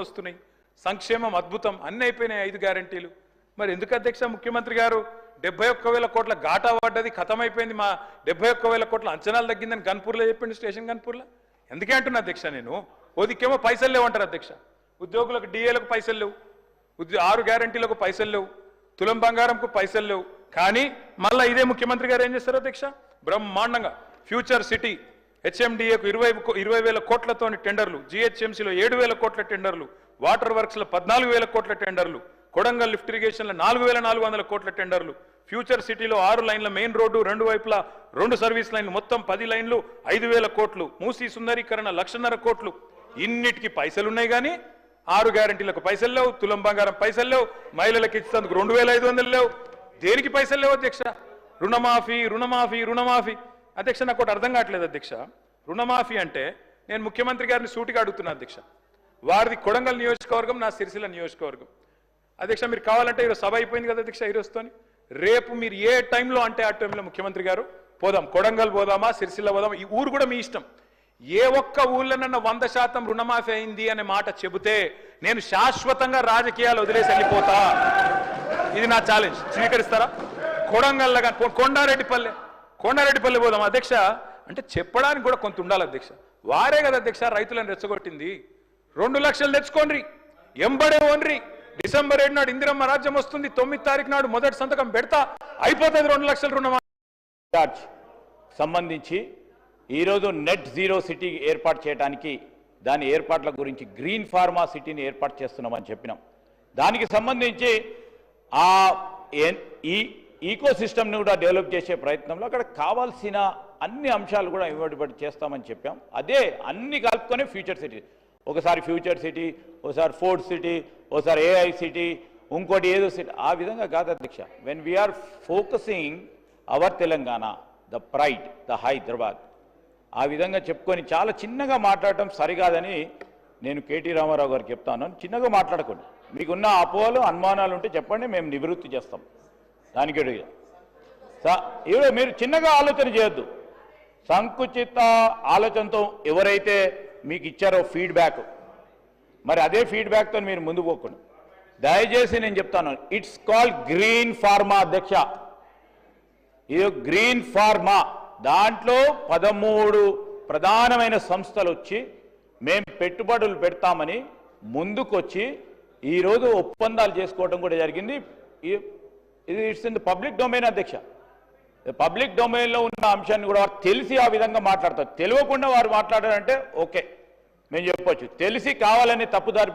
వస్తున్నాయి, సంక్షేమం అద్భుతం, అన్ని అయిపోయినాయి 5 గ్యారంటీలు. మరి ఎందుకు అధ్యక్ష ముఖ్యమంత్రి గారు 71,000 కోట్ల ఘాటా పడ్డది, ఖతమైపోయింది, మా 71,000 కోట్ల అంచనాలు తగ్గిందని గన్పూర్లో చెప్పిండు, స్టేషన్ గన్పూర్లో. ఎందుకే అంటున్నా అధ్యక్ష నేను, ఓదికేమో పైసలు లేవు అంటారు అధ్యక్ష, ఉద్యోగులకు డిఏలకు పైసలు లేవు, 6 గ్యారంటీలకు పైసలు లేవు, తులం బంగారంకు పైసలు లేవు. కానీ మళ్ళీ ఇదే ముఖ్యమంత్రి గారు ఏం చేస్తారు అధ్యక్ష, బ్రహ్మాండంగా ఫ్యూచర్ సిటీ హెచ్ఎండిఏకు 20,000 కోట్లతో టెండర్లు, జిహెచ్ఎంసీలో 7,000 కోట్ల టెండర్లు, వాటర్ వర్క్స్లో 14,000 కోట్ల టెండర్లు, కొడంగల్ లిఫ్ట్ ఇరిగేషన్లో 4,400 కోట్ల టెండర్లు, ఫ్యూచర్ సిటీలో 6 లైన్ల మెయిన్ రోడ్డు, 2 వైపులా 2 సర్వీస్ లైన్లు, మొత్తం 10 లైన్లు 5,000 కోట్లు, మూసీ సుందరీకరణ 1,50,000 కోట్లు. ఇన్నిటికి పైసలున్నాయి కానీ 6 గ్యారంటీలకు పైసలు లేవు, తులం బంగారం పైసలు లేవు, మహిళలకు ఇచ్చేందుకు 2,500 లేవు. దేనికి పైసలు లేవు అధ్యక్ష? రుణమాఫీ రుణమాఫీ రుణమాఫీ. అధ్యక్ష నాకు ఒకటి అర్థం కావట్లేదు అధ్యక్ష, రుణమాఫీ అంటే నేను ముఖ్యమంత్రి గారిని సూటిగా అడుగుతున్నా అధ్యక్ష, వారిది కొడంగల్ నియోజకవర్గం, నా సిరిసిల్ల నియోజకవర్గం. అధ్యక్ష మీరు కావాలంటే ఈరోజు సభ అయిపోయింది కదా అధ్యక్ష, ఈరోజుతోని రేపు మీరు ఏ టైంలో అంటే ఆ టైంలో ముఖ్యమంత్రి గారు పోదాం, కొడంగల్ పోదామా, సిరిసిల్ల పోదామా, ఈ ఊరు కూడా మీ ఇష్టం. ఏ ఒక్క ఊళ్ళోనన్నా 100% రుణమాఫీ అయింది అనే మాట చెబితే నేను శాశ్వతంగా రాజకీయాలు వదిలేసి వెళ్ళిపోతా. ఇది నా ఛాలెంజ్, స్వీకరిస్తారా? కొడంగల్లో కానీ కొండారెడ్డిపల్లి పోదాం అధ్యక్ష అంటే చెప్పడానికి కూడా కొంత ఉండాలి అధ్యక్ష. వారే కదా అధ్యక్ష రైతులను రెచ్చగొట్టింది. 2 లక్షలు తెచ్చుకోండి, ఎంబడే ఓన్రి, డిసెంబర్ 7 నాడు ఇందిరమ్మ రాజ్యం వస్తుంది, 9 తారీఖు నాడు మొదటి సంతకం పెడతా, అయిపోతుంది 2 లక్షల రుణమాఫీ. సంబంధించి ఈరోజు నెట్ జీరో సిటీ ఏర్పాటు చేయడానికి దాని ఏర్పాట్ల గురించి గ్రీన్ ఫార్మా సిటీని ఏర్పాటు చేస్తున్నామని చెప్పినాం. దానికి సంబంధించి ఈ ఈకో సిస్టమ్ని కూడా డెవలప్ చేసే ప్రయత్నంలో అక్కడ కావాల్సిన అన్ని అంశాలు కూడా ఇవ్వబడి చేస్తామని చెప్పాం. అదే అన్ని కలుపుకొని ఫ్యూచర్ సిటీ, ఒకసారి ఫ్యూచర్ సిటీ, ఒకసారి ఫోర్డ్ సిటీ, ఒకసారి ఏఐ సిటీ, ఇంకోటి ఏదో సిటీ, ఆ విధంగా కాదు అధ్యక్ష. When we are focusing our Telangana, the pride, the Hyderabad, ఆ విధంగా చెప్పుకొని చాలా చిన్నగా మాట్లాడటం సరికాదని నేను కేటీ రామారావు గారికి చెప్తాను. చిన్నగా మాట్లాడకండి, మీకున్న అపోహలు అనుమానాలు ఉంటే చెప్పండి, మేము నివృత్తి చేస్తాం. దానికి ఇప్పుడు మీరు చిన్నగా ఆలోచన చేయొద్దు, సంకుచిత ఆలోచనతో ఎవరైతే మీకు ఇచ్చారో ఫీడ్బ్యాక్, మరి అదే ఫీడ్బ్యాక్తో మీరు ముందు పోకండి. దయచేసి నేను చెప్తాను, ఇట్స్ కాల్డ్ గ్రీన్ ఫార్మా అధ్యక్ష. ఇది గ్రీన్ ఫార్మా, దాంట్లో 13 ప్రధానమైన సంస్థలు వచ్చి మేము పెట్టుబడులు పెడతామని ముందుకొచ్చి ఈరోజు ఒప్పందాలు చేసుకోవడం కూడా జరిగింది. ఇది it's in the public domain అధ్యక్ష. పబ్లిక్ డొమైన్లో ఉన్న అంశాన్ని కూడా వారు తెలిసి ఆ విధంగా మాట్లాడతారు. తెలియకుండా వారు మాట్లాడారంటే ఓకే మేము చెప్పొచ్చు, తెలిసి కావాలని తప్పుదారి